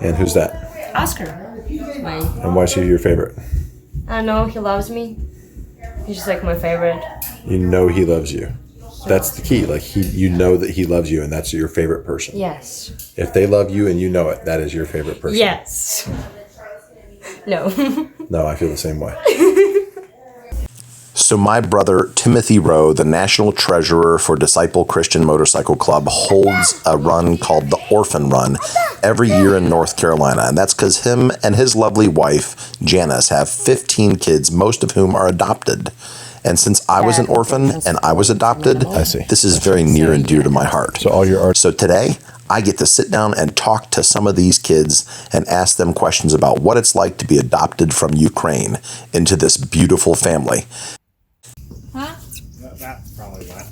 And who's that? Oscar. And why is he your favorite? I know, he loves me. He's just like my favorite. You know he loves you. That's the key. Like you know that he loves you, and that's your favorite person. Yes. If they love you and you know it, that is your favorite person. Yes. No. No, I feel the same way. So my brother, Timothy Rowe, the national treasurer for Disciple Christian Motorcycle Club, holds a run called the Orphan Run every year in North Carolina. And that's because him and his lovely wife, Janice, have 15 kids, most of whom are adopted. And since I was an orphan and I was adopted, this is very near and dear to my heart. So all your art. So today, I get to sit down and talk to some of these kids and ask them questions about what it's like to be adopted from Ukraine into this beautiful family. Huh? That's probably wet.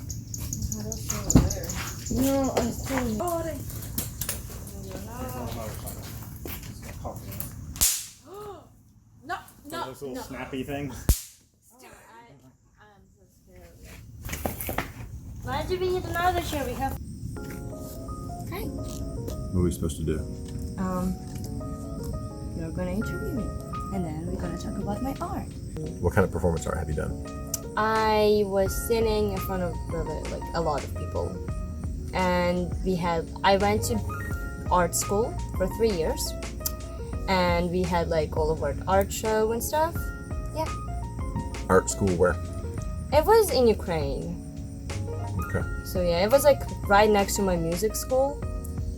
No, I still. No, no, those little snappy things. I'm so scared. Why do we need another chair? We have. Hi. What are we supposed to do? You're gonna interview me, and then we're gonna talk about my art. What kind of performance art have you done? I was sitting in front of really, like a lot of people, and I went to art school for 3 years, and we had like all of our art show and stuff. Yeah. Art school where? It was in Ukraine. Okay. So yeah, it was like right next to my music school,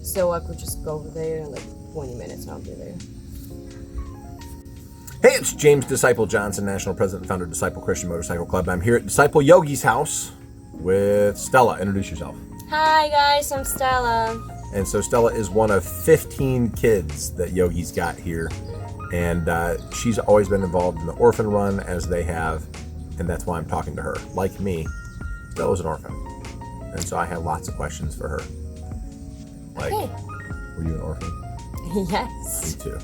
so I could just go over there in like 20 minutes and I'll be there. Hey, it's James Disciple Johnson, National President and Founder of Disciple Christian Motorcycle Club. I'm here at Disciple Yogi's house with Stella. Introduce yourself. Hi guys, I'm Stella. And so Stella is one of 15 kids that Yogi's got here. And she's always been involved in the Orphan Run as they have. And that's why I'm talking to her. Like me, Stella's an orphan. And so I have lots of questions for her. Like, Okay. were you an orphan? Yes. Me too.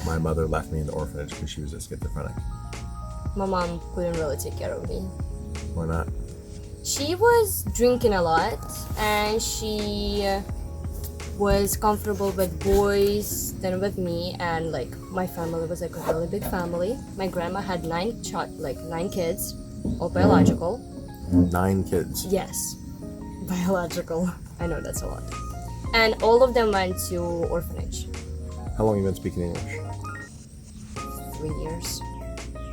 My mother left me in the orphanage because she was a schizophrenic. My mom couldn't really take care of me. Why not? She was drinking a lot, and she was comfortable with boys than with me, and like my family was like a really big family. My grandma had 9 kids, all biological. 9 kids. Yes, biological. I know that's a lot. And all of them went to orphanage. How long have you been speaking English? 3 years.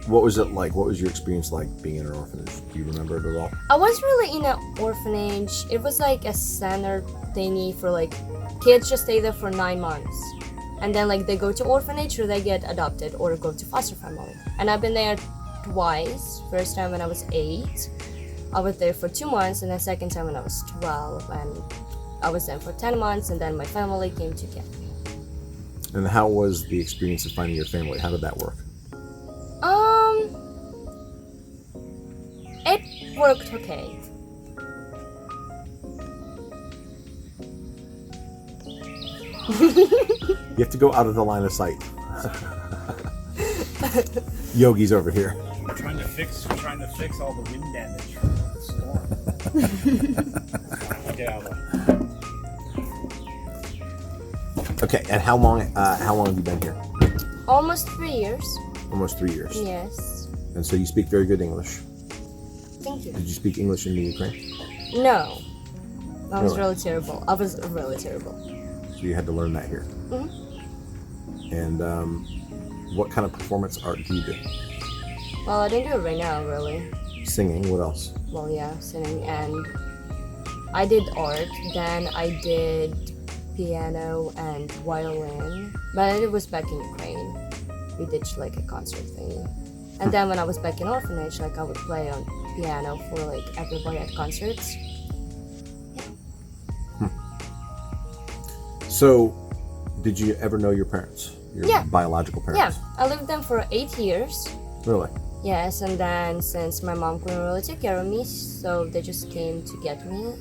What was it like? What was your experience like being in an orphanage? Do you remember it at all? I was really in an orphanage. It was like a center thingy for like kids just stay there for 9 months. And then like they go to orphanage or they get adopted or go to foster family. And I've been there twice. First time when I was 8. I was there for 2 months, and the second time when I was 12. And I was there for 10 months, and then my family came to get me. And how was the experience of finding your family? How did that work? It worked okay. You have to go out of the line of sight. Yogi's over here. We're trying to fix all the wind damage from the storm. Get out of the Okay, and how long have you been here? Almost 3 years. Almost 3 years. Yes. And so you speak very good English. Thank you. Did you speak English in the Ukraine? No. I was Really? really terrible. I was really terrible. So you had to learn that here. Mm-hmm. And what kind of performance art do you do? Well, I don't do it right now, really. Singing, what else? Well, yeah, singing, and I did art. Then I did piano and violin, but it was back in Ukraine. We did like a concert thing. And then when I was back in orphanage, like I would play on piano for like everybody at concerts. So, did you ever know your parents? Your Yeah. biological Yeah, parents? I lived with them for 8 years. Really? Yes, and then since my mom couldn't really take care of me, so they just came to get me.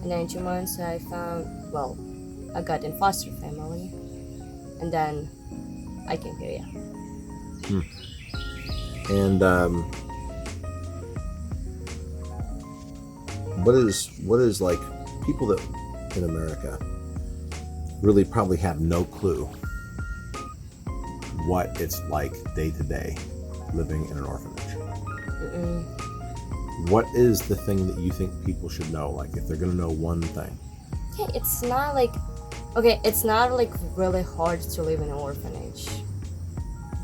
And then in 2 months I got in foster family. And then I came here, yeah. And what is like people that in America really probably have no clue what it's like day to day living in an orphanage. What is the thing that you think people should know? Like, if they're gonna know one thing. Okay, it's not like really hard to live in an orphanage,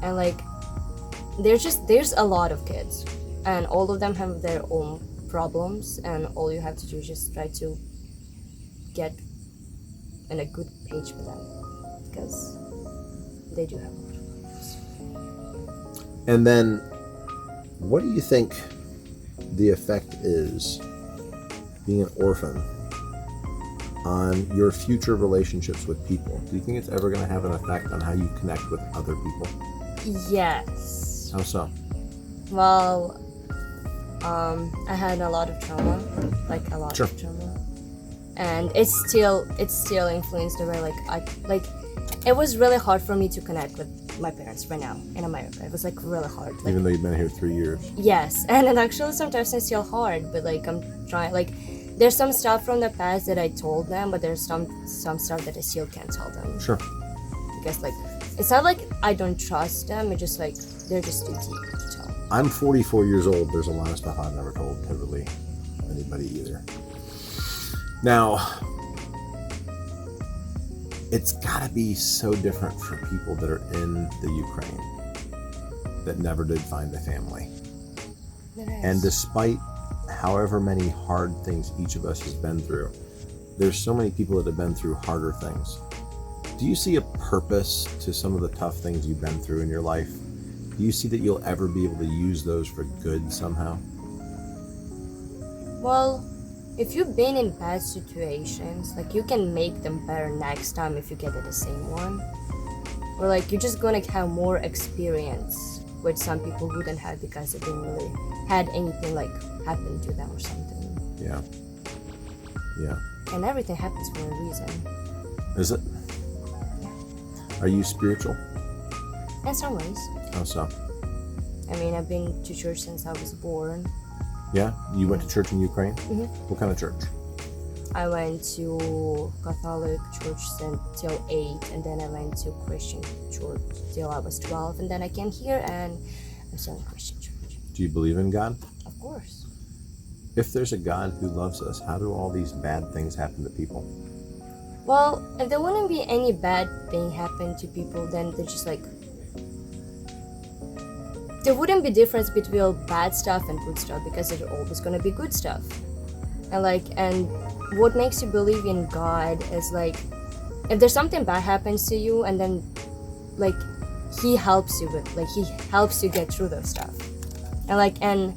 and like there's a lot of kids, and all of them have their own problems, and all you have to do is just try to get in a good page with them, because they do have a lot of problems. And then, what do you think the effect is, being an orphan, on your future relationships with people? Do you think it's ever going to have an effect on how you connect with other people? Yes. How so? Well, I had a lot of trauma, like a lot of trauma, and it's still influenced the way it was really hard for me to connect with my parents right now in America. It was like really hard. Like, Even though you've been here 3 years. yes, and it actually sometimes it's still hard, but like I'm trying. Like, there's some stuff from the past that I told them, but there's some stuff that I still can't tell them. Sure. Because like it's not like I don't trust them. It's just like they're just too deep to tell. I'm 44 years old. There's a lot of stuff I've never told to really anybody either. Now, it's got to be so different for people that are in the Ukraine that never did find a family. And despite however many hard things each of us has been through, there's so many people that have been through harder things. Do you see a purpose to some of the tough things you've been through in your life? Do you see that you'll ever be able to use those for good somehow? Well, if you've been in bad situations, like you can make them better next time if you get to the same one. Or like you're just gonna have more experience, which some people wouldn't have because they didn't really had anything like happen to them or something. Yeah. Yeah. And everything happens for a reason. Is it? Are you spiritual? In some ways. How so? I mean, I've been to church since I was born. Yeah? You went to church in Ukraine? Mm-hmm. What kind of church? I went to Catholic church until 8, and then I went to Christian church till I was 12, and then I came here and I'm still in Christian church. Do you believe in God? Of course. If there's a God who loves us, how do all these bad things happen to people? Well, if there wouldn't be any bad thing happen to people, then they're just like, there wouldn't be difference between bad stuff and good stuff, because there's always gonna be good stuff. And what makes you believe in God is like, if there's something bad happens to you, and then like he helps you get through those stuff. And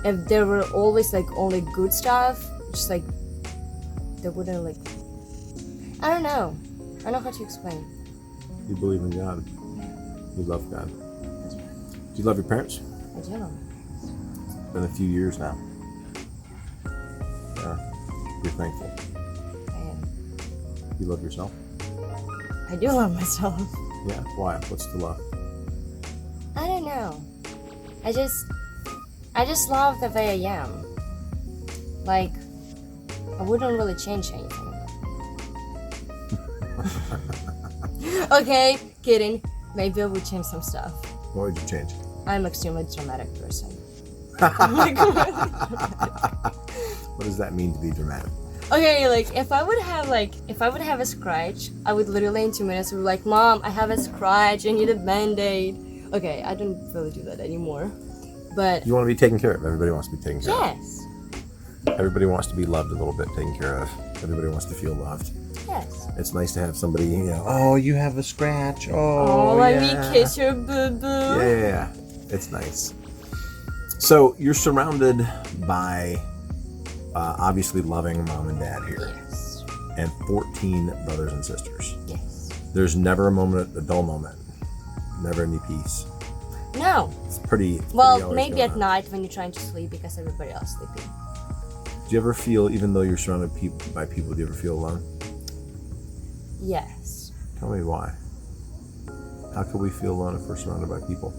if there were always like only good stuff, just like there wouldn't like, I don't know how to explain. You believe in God. You love God. Do you love your parents? I do. It's been a few years now. Yeah. You're thankful. I am. You love yourself? I do love myself. Yeah. Why? What's the love? I don't know. I just love the way I am. Like, I wouldn't really change anything. Okay, kidding. Maybe I would change some stuff. What would you change? I'm an extremely dramatic person. What does that mean to be dramatic? Okay, like if I would have a scratch, I would literally in 2 minutes be like, Mom, I have a scratch, I need a band-aid. Okay, I don't really do that anymore. But You want to be taken care of. Everybody wants to be taken care of. yes. Everybody wants to be loved a little bit, taken care of. Everybody wants to feel loved. Yes. It's nice to have somebody, oh, you have a scratch. Oh, yeah. let me kiss your boo-boo. Yeah, it's nice. So you're surrounded by obviously loving mom and dad here, Yes. and 14 brothers and sisters. Yes. There's never a dull moment, never any peace. No. It's pretty. Well, always maybe going at on. night when you're trying to sleep because everybody else is sleeping. Do you ever feel, even though you're surrounded by people, do you ever feel alone? Yes. Tell me why. How could we feel alone if we're surrounded by people?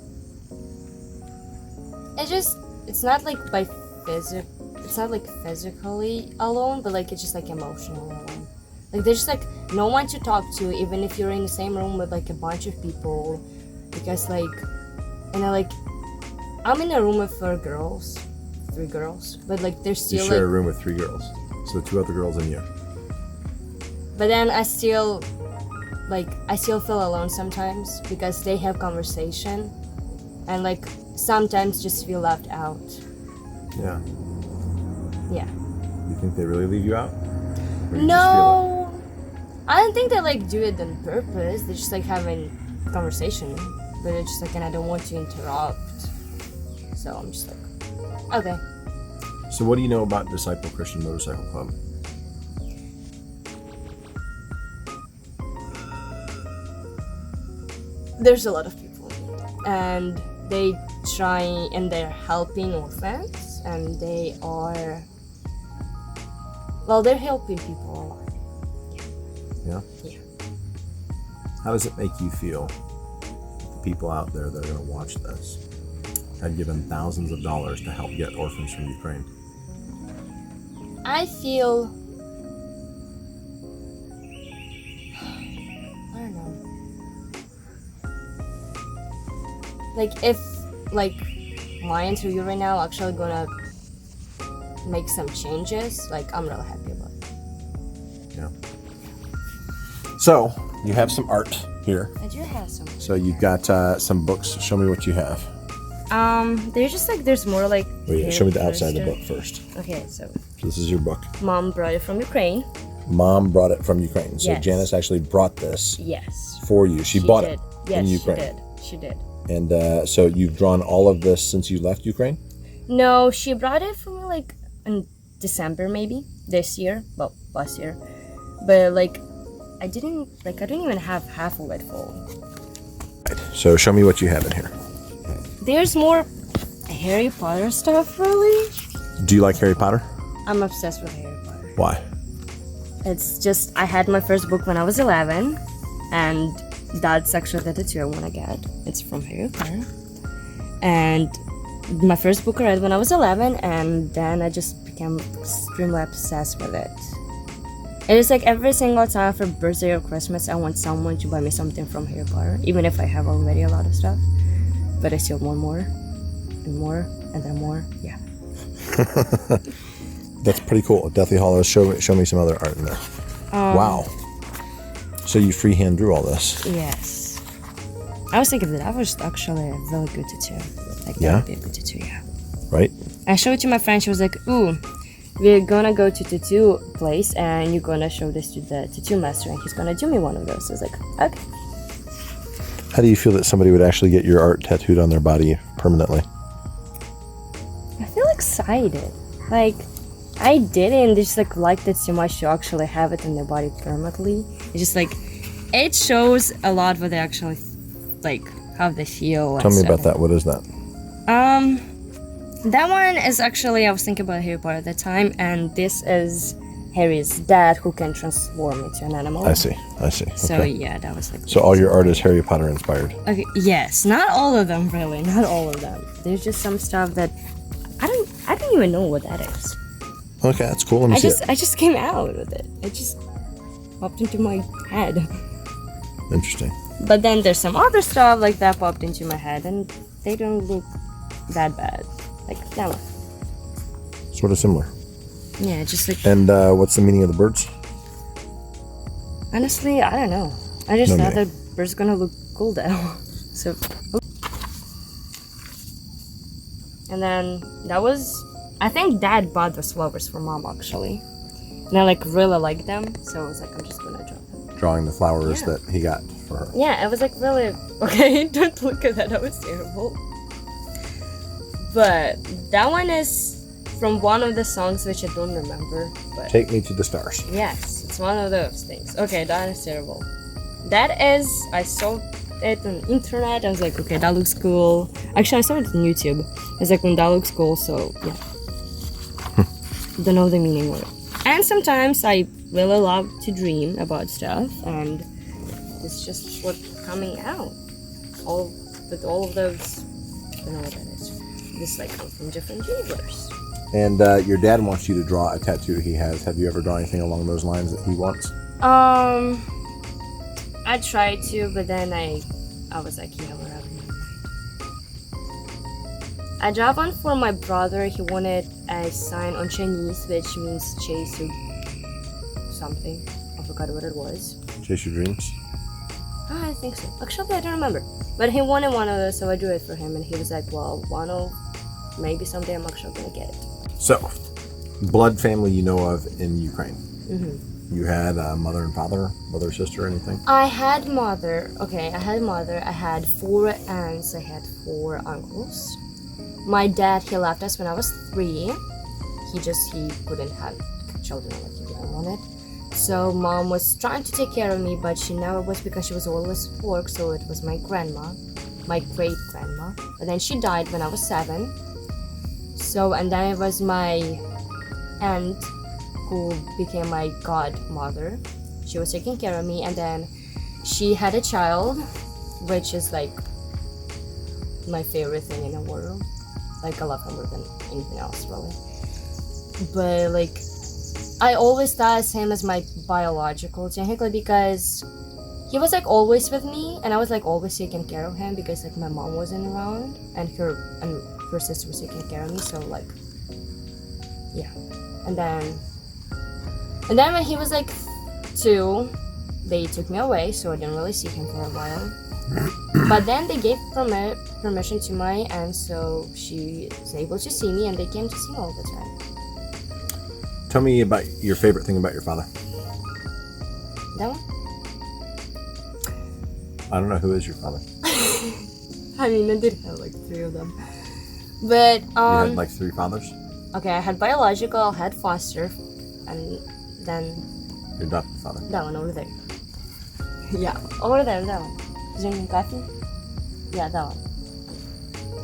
It's not like it's not like physically alone, but like it's just like emotionally alone. Like there's just like no one to talk to, even if you're in the same room with like a bunch of people, because like, and I like, I'm in a room with 3 girls, but like there's still You share a like, room with 3 girls, so 2 other girls and you. but then I still feel alone sometimes because they have conversation, and like sometimes just feel left out. Yeah. Yeah. You think they really leave you out? Or you just feel No, I don't think they like do it on purpose. They just like having conversation, but it's just like, and I don't want to interrupt, so I'm just like, okay. it? So what do you know about Disciple Christian Motorcycle Club? There's a lot of people, and they try and they're helping orphans, and they are, well, they're helping people a lot. Yeah? Yeah. How does it make you feel? The people out there that are going to watch this have given thousands of dollars to help get orphans from Ukraine. I feel, I don't know. Like if like my interview right now actually gonna make some changes, like I'm really happy about it. Yeah. So, you have some art here. I do have some. So you've got some books. Show me what you have. There's just like, there's more like. Wait, show me the outside of the book first. Okay, so This is your book. Mom brought it from Ukraine. Mom brought it from Ukraine. So Yes. Janice actually brought this Yes. for you. She bought it Yes, in Ukraine. she did. She did. And so you've drawn all of this since you left Ukraine? No, she brought it for me like in December maybe this year. Well, last year. But like I don't even have half of it full. So show me what you have in here. There's more Harry Potter stuff, really. Do you like Harry Potter? I'm obsessed with Harry Potter. Why? It's just, I had my first book when I was 11, and that's actually the tattoo I want to get. It's from Harry Potter. And my first book I read when I was 11, and then I just became extremely obsessed with it. It is like every single time for birthday or Christmas, I want someone to buy me something from Harry Potter, even if I have already a lot of stuff. But I still want more, and more, and then more. Yeah. That's pretty cool. Deathly Hollows. Show me some other art in there. Wow. So you freehand drew all this? Yes. I was thinking that was actually a really good tattoo. Like, that Yeah? would be a good tattoo, yeah. Right? I showed it to my friend. She was like, ooh, we're gonna go to tattoo place and you're gonna show this to the tattoo master and he's gonna do me one of those. I was like, okay. How do you feel that somebody would actually get your art tattooed on their body permanently? I feel excited. Like, I didn't just like liked it so much to actually have it in their body permanently. It's just like, it shows a lot what they actually, like, how they feel. Tell me about that. What is that? That one is actually, I was thinking about Harry Potter at the time, and this is Harry's dad who can transform into an animal. I see. So Okay. yeah, that was like. So all your art is Harry Potter inspired? Okay, yes, not all of them really, not all of them. There's just some stuff that I don't even know what that is. Okay, that's cool. Let me see it. I just came out with it. It just popped into my head. Interesting. But then there's some other stuff like that popped into my head, and they don't look that bad. Like that one. Sort of similar. Yeah, just like. And what's the meaning of the birds? Honestly, I don't know. I just No thought meaning. that bird's gonna look cool though. So. And then that was. I think Dad bought those flowers for Mom actually. And I like really like them, so I was like, I'm just gonna draw them. Drawing the flowers Yeah. that he got for her. Yeah, I was like really okay. Don't look at that. That was terrible. But that one is from one of the songs which I don't remember. But Take me to the stars. yes, it's one of those things. Okay, that is terrible. That is, I saw it on the internet. I was like, okay, that looks cool. Actually, I saw it on YouTube. I was like, that looks cool. So yeah, don't know the meaning of it. And sometimes I really love to dream about stuff, and it's just what's coming out. All of those. I don't know what that is. This like comes from different universe. And your dad wants you to draw a tattoo he has. Have you ever drawn anything along those lines that he wants? I tried to, but then I was like, yeah, whatever. I dropped one for my brother. He wanted a sign on Chinese, which means chase your something. I forgot what it was. Chase your dreams. I think so. Actually, I don't remember. But he wanted one of those, so I drew it for him, and he was like, well, maybe someday I'm actually gonna get it. So, blood family you know of in Ukraine. Mm-hmm. You had a mother and father, brother, sister, anything? I had mother. Okay, I had mother. I had 4 aunts. I had 4 uncles. My dad, he left us when I was 3. He couldn't have children, like he didn't want it. So mom was trying to take care of me, but she never was because she was always at work. So it was my grandma, my great grandma. But then she died when I was 7. So, and then it was my aunt who became my godmother. She was taking care of me, and then she had a child, which is like my favorite thing in the world. Like, I love her more than anything else, really. But like, I always thought of him as my biological, technically, because he was like always with me, and I was like always taking care of him because like my mom wasn't around, and her sister was taking care of me. So like, yeah. And then when he was like 2, they took me away, so I didn't really see him for a while. But then they gave permission to my aunt, so she was able to see me, and they came to see me all the time. Tell me about your favorite thing about your father. That one? I don't know, who is your father? I mean, I did have like 3 of them. But, You had like 3 fathers? okay, I had biological, I had foster, and then Your adopted father. that one over there. Yeah, over there, that one. Is there any coffee? Yeah, that one.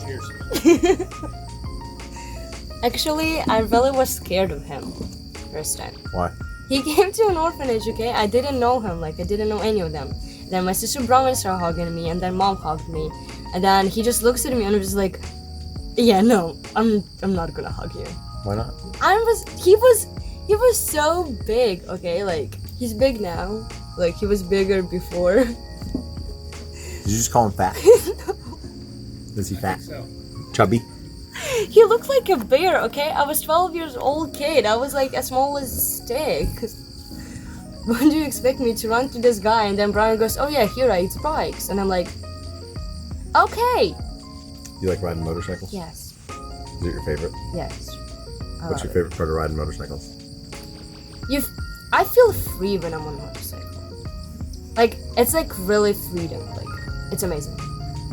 Cheers. Actually, I really was scared of him first time. Why? He came to an orphanage, okay? I didn't know him, like I didn't know any of them. Then my sister Brown started hugging me, and then mom hugged me, and then he just looks at me and was like, "Yeah, no, I'm not gonna hug you." Why not? He was so big, okay? Like he's big now, like he was bigger before. Did you just call him fat? Is he fat? So, Chubby? He looked like a bear, okay? I was 12 years old kid. I was like as small as a stick. When do you expect me to run to this guy? And then Brian goes, "Oh yeah, he rides bikes." And I'm like, okay. You like riding motorcycles? Yes. Is it your favorite? Yes. I What's love your it. favorite part of riding motorcycles? I feel free when I'm on a motorcycle. Like, it's like really freedom. Like, it's amazing.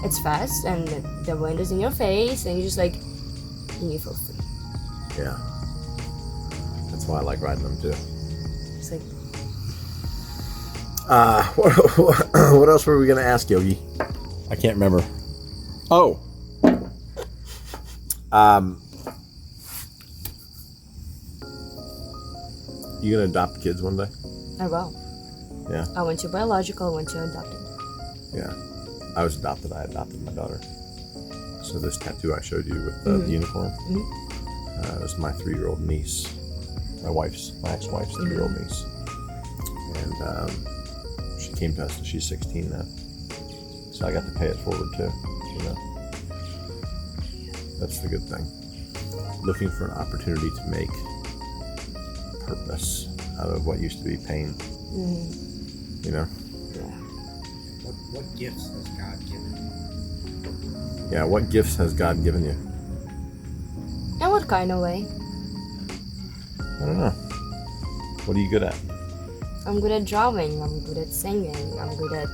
It's fast and the wind is in your face and you just like, and you feel free. Yeah. That's why I like riding them too. It's like, What else were we going to ask, Yogi? I can't remember. Oh. You going to adopt kids one day? I will. Yeah. I went to biological, I went to adopted. Yeah. I was adopted. I adopted my daughter. So this tattoo I showed you with the unicorn is my 3-year-old niece. My ex-wife's 3-year-old niece. And she came to us and she's 16 now. So I got to pay it forward too, you know. That's the good thing. Looking for an opportunity to make purpose out of what used to be pain. You know? what gifts has God given you? Yeah, what gifts has God given you? In what kind of way? I don't know. What are you good at? I'm good at drawing, I'm good at singing, I'm good at...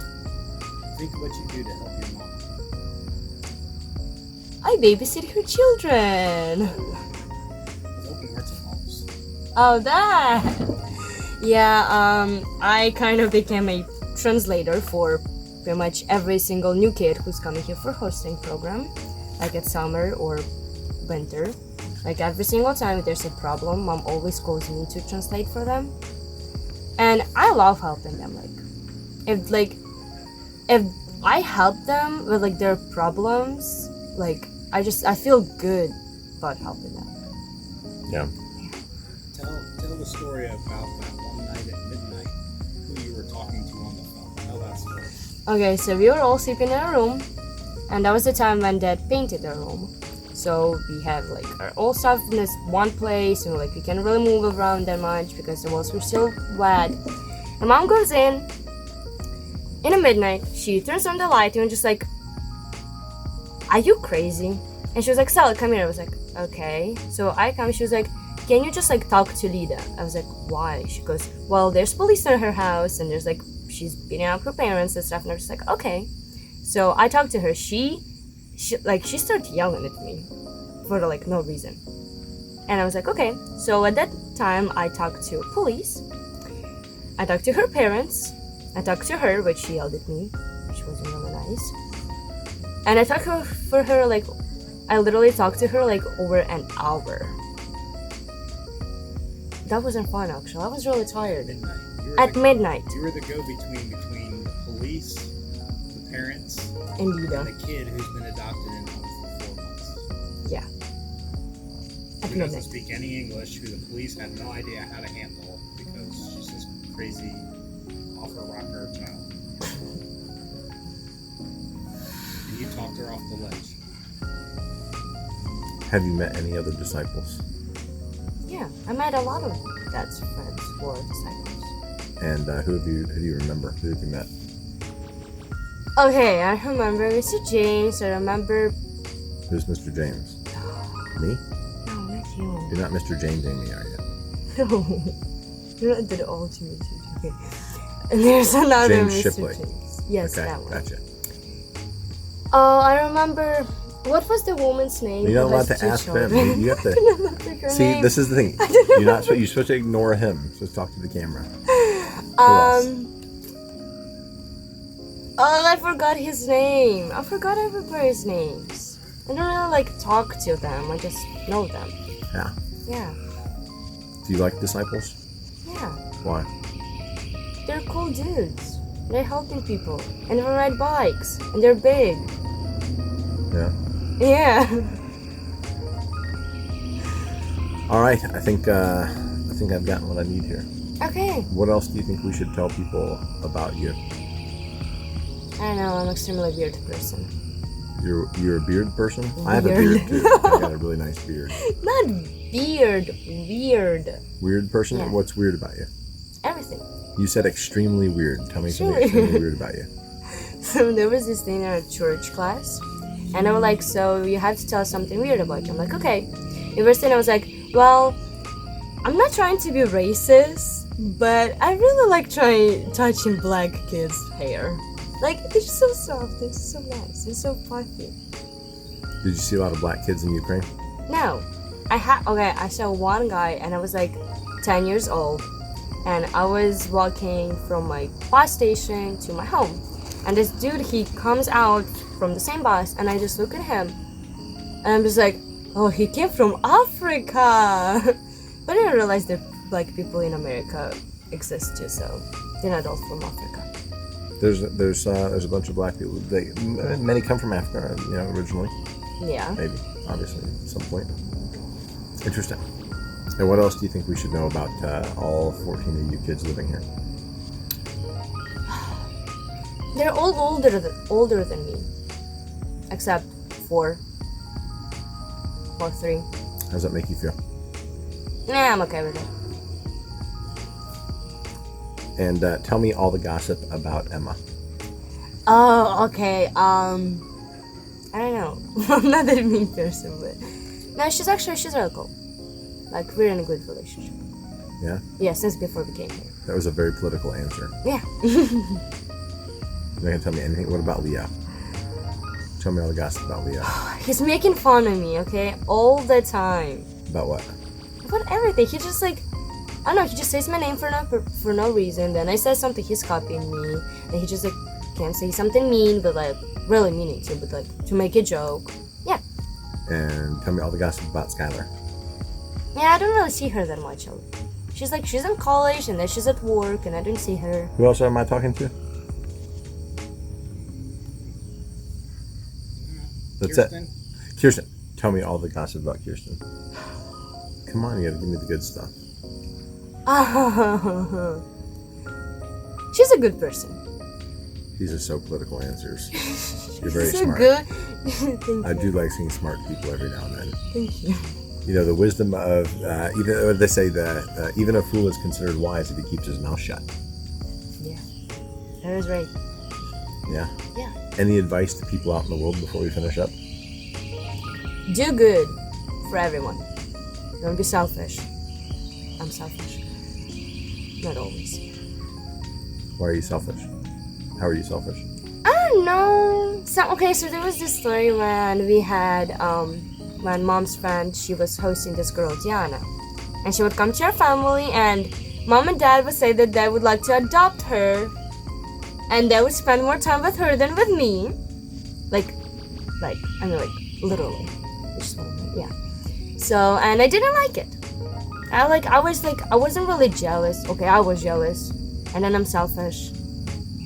Think what you do to help your mom. I babysit her children! Helping her to homes. Oh, that! Yeah, I kind of became a translator for pretty much every single new kid who's coming here for hosting program, like at summer or winter. Like every single time there's a problem, mom always calls me to translate for them. And I love helping them. If I help them with like their problems, like I feel good about helping them. Yeah. Tell the story about that one night at midnight fast forward. Okay, so we were all sleeping in a room, and that was the time when Dad painted the room. So we have like our all stuff in this one place, and like we can't really move around that much because the walls were still wet. And Mom goes in the midnight. She turns on the light and just like, "Are you crazy?" And she was like, "Sally, come here." I was like, "Okay." So I come. She was like, "Can you just like talk to Lida?" I was like, "Why?" She goes, "Well, there's police in her house, and there's like she's beating up her parents and stuff." And I was just like, "Okay." So I talked to her. She started yelling at me for like no reason, and I was like, "Okay." So at that time, I talked to police. I talked to her parents. I talked to her, but she yelled at me. She wasn't really nice. And I talked for her like, I literally talked to her like over an hour. That wasn't fun actually. I was really tired. Midnight. Midnight. You were the go-between between the police, the parents, And and Lida. the kid who's been adopted in home for 4 months. Yeah. At Who doesn't midnight. speak any English, who the police have no idea how to handle because she's this crazy off-her-rocker child. And you talked her off the ledge. Have you met any other disciples? Yeah. I met a lot of Dad's friends who are disciples. And who do you remember? Who have you met? Okay, I remember Mr. James. I remember. Who's Mr. James? Me? No, not you. You're not Mr. James Amy, are you? No. You're not the ultimate. Okay. And there's another James Mr. Shipley. James. Yes, Okay, that one. gotcha. Oh, I remember. What was the woman's name? You're who not allowed has to two ask children? them. You have to. I cannot think her See, name. this is the thing. You're supposed to ignore him. So talk to the camera. Who else? Oh, I forgot his name. I forgot everybody's names. I don't really like talk to them. I just know them. Yeah. Yeah. Do you like disciples? Yeah. Why? They're cool dudes. They're helping people. And they ride bikes. And they're big. Yeah. Yeah. All right. I think I've gotten what I need here. Okay. What else do you think we should tell people about you? I don't know. I'm an extremely weird person. You're a beard person? I have a Weird. beard too. I got a really nice beard. Not beard. Weird. Weird person? Yeah. What's weird about you? Everything. You said extremely weird. Tell me something Sure. extremely weird about you. So there was this thing in our church class, and they were like, "So you have to tell us something weird about you." I'm like, "Okay." The first thing I was like, "Well, I'm not trying to be racist, but I really like touching black kids' hair. Like they're just so soft, they're so nice, they're so fluffy." Did you see a lot of black kids in Ukraine? No, I saw one guy, and I was like 10 years old, and I was walking from my bus station to my home, and this dude, he comes out from the same bus, and I just look at him, and I'm just like, oh, he came from Africa. But I didn't realize that black people in America exist too, so they're not all from Africa. There's a bunch of black people. Many come from Africa, originally. Yeah. Maybe, obviously, at some point. Interesting. And what else do you think we should know about all 14 of you kids living here? They're all older than me, except 4 or 3. How does that make you feel? Nah, I'm okay with it. And tell me all the gossip about Emma. Oh, okay. I don't know. I'm not that mean person, but no, she's really cool. Like, we're in a good relationship. Yeah? Yeah, since before we came here. That was a very political answer. Yeah. You're not going to tell me anything? What about Leah? Tell me all the gossip about Leah. He's making fun of me, okay? All the time. About what? About everything. He just like, I don't know, he just says my name for no reason. Then I say something, he's copying me. And he just like, can't say something mean, but like, really meaning to, but like, to make a joke. Yeah. And tell me all the gossip about Skylar. Yeah, I don't really see her that much. She's in college, and then she's at work, and I don't see her. Who else am I talking to? That's Kirsten? it. Kirsten. Tell me all the gossip about Kirsten. Come on, you gotta give me the good stuff. She's a good person. These are so political answers. You're very So smart. good. Thank I you. do like seeing smart people every now and then. Thank you. You know, the wisdom of, even they say that even a fool is considered wise if he keeps his mouth shut. Yeah. That was right. Yeah? Yeah. Any advice to people out in the world before we finish up? Do good for everyone. Don't be selfish. I'm selfish. Not always. Why are you selfish? How are you selfish? I don't know. So there was this story when we had when mom's friend, she was hosting this girl Diana, and she would come to our family, and mom and dad would say that they would like to adopt her, and they would spend more time with her than with me. Literally. Yeah. So, and I didn't like it. I wasn't really jealous. Okay, I was jealous, and then I'm selfish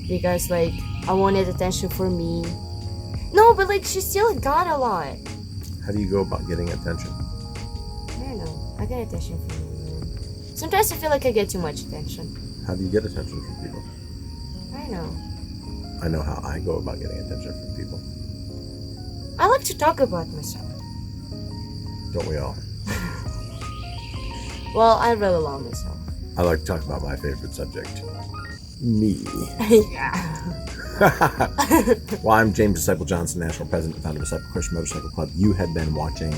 because I wanted attention for me. No, but she still got a lot. How do you go about getting attention? I don't know. I get attention from women. Sometimes I feel like I get too much attention. How do you get attention from people? I don't know. I know how I go about getting attention from people. I like to talk about myself. Don't we all? Well, I really love myself. I like to talk about my favorite subject. Me. Yeah. Well, I'm James Disciple Johnson, National President and founder of Disciple Christian Motorcycle Club. You had been watching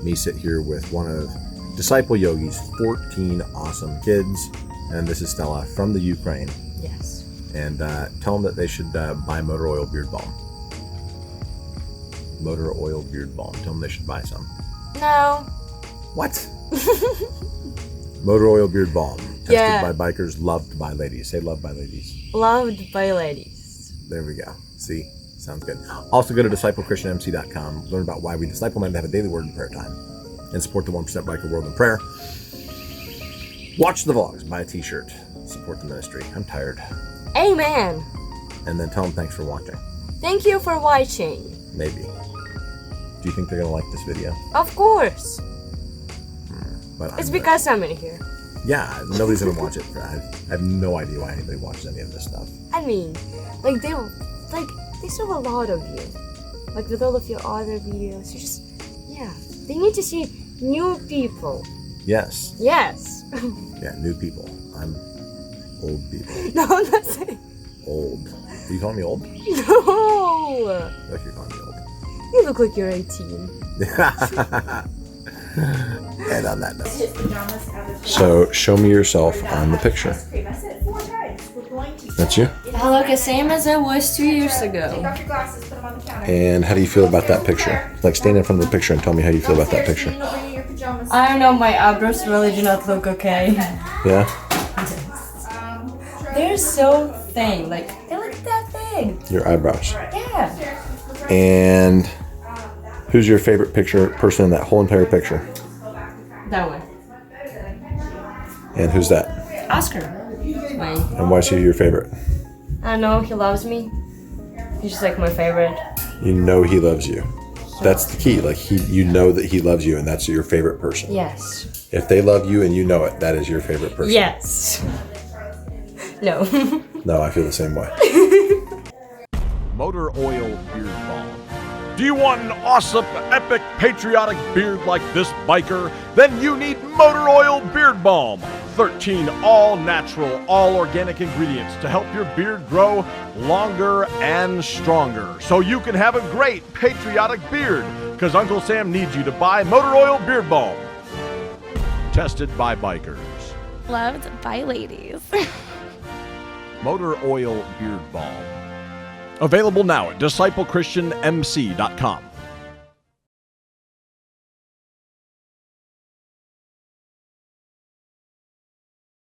me sit here with one of Disciple Yogi's 14 awesome kids. And this is Stella from the Ukraine. Yes. And tell them that they should buy motor oil beard balm. Motor oil beard balm. Tell them they should buy some. No. What? Motor oil beard balm. Tested Yeah. by bikers, loved by ladies. Say loved by ladies. Loved by ladies. There we go. See? Sounds good. Also go to disciplechristianmc.com. Learn about why we disciple men to have a daily word and prayer time. And support the 1% Biker World in prayer. Watch the vlogs. Buy a t-shirt. Support the ministry. I'm tired. Amen. And then tell them thanks for watching. Thank you for watching. Maybe. Do you think they're going to like this video? Of course. But It's I'm because I'm in here. Yeah, nobody's going to watch it. I have no idea why anybody watches any of this stuff. I mean, they saw a lot of you. With all of your other videos, they need to see new people. Yes. Yes. Yeah, new people. I'm old people. No, I'm not saying. Old. Are you calling me old? No. Like you're calling me old. You look like you're 18. And on that note. So, show me yourself on the picture. That's you? I look the same as I was 2 years ago. And how do you feel about that picture? Stand in front of the picture and tell me how you feel about that picture. I don't know, my eyebrows really do not look okay. Yeah? They're so thin, they look that big. Your eyebrows. Yeah. And who's your favorite person in that whole entire picture? That one. And who's that? Oscar. Mine. And why is he your favorite? I don't know, he loves me. He's just my favorite. You know he loves you. That's the key. You know that he loves you, and that's your favorite person. Yes. If they love you and you know it, that is your favorite person. Yes. No. No, I feel the same way. Motor Oil Beard Balm. Do you want an awesome, epic, patriotic beard like this biker? Then you need Motor Oil Beard Balm. 13 all-natural, all-organic ingredients to help your beard grow longer and stronger, so you can have a great, patriotic beard, because Uncle Sam needs you to buy Motor Oil Beard Balm. Tested by bikers. Loved by ladies. Motor Oil Beard Balm. Available now at DiscipleChristianMC.com.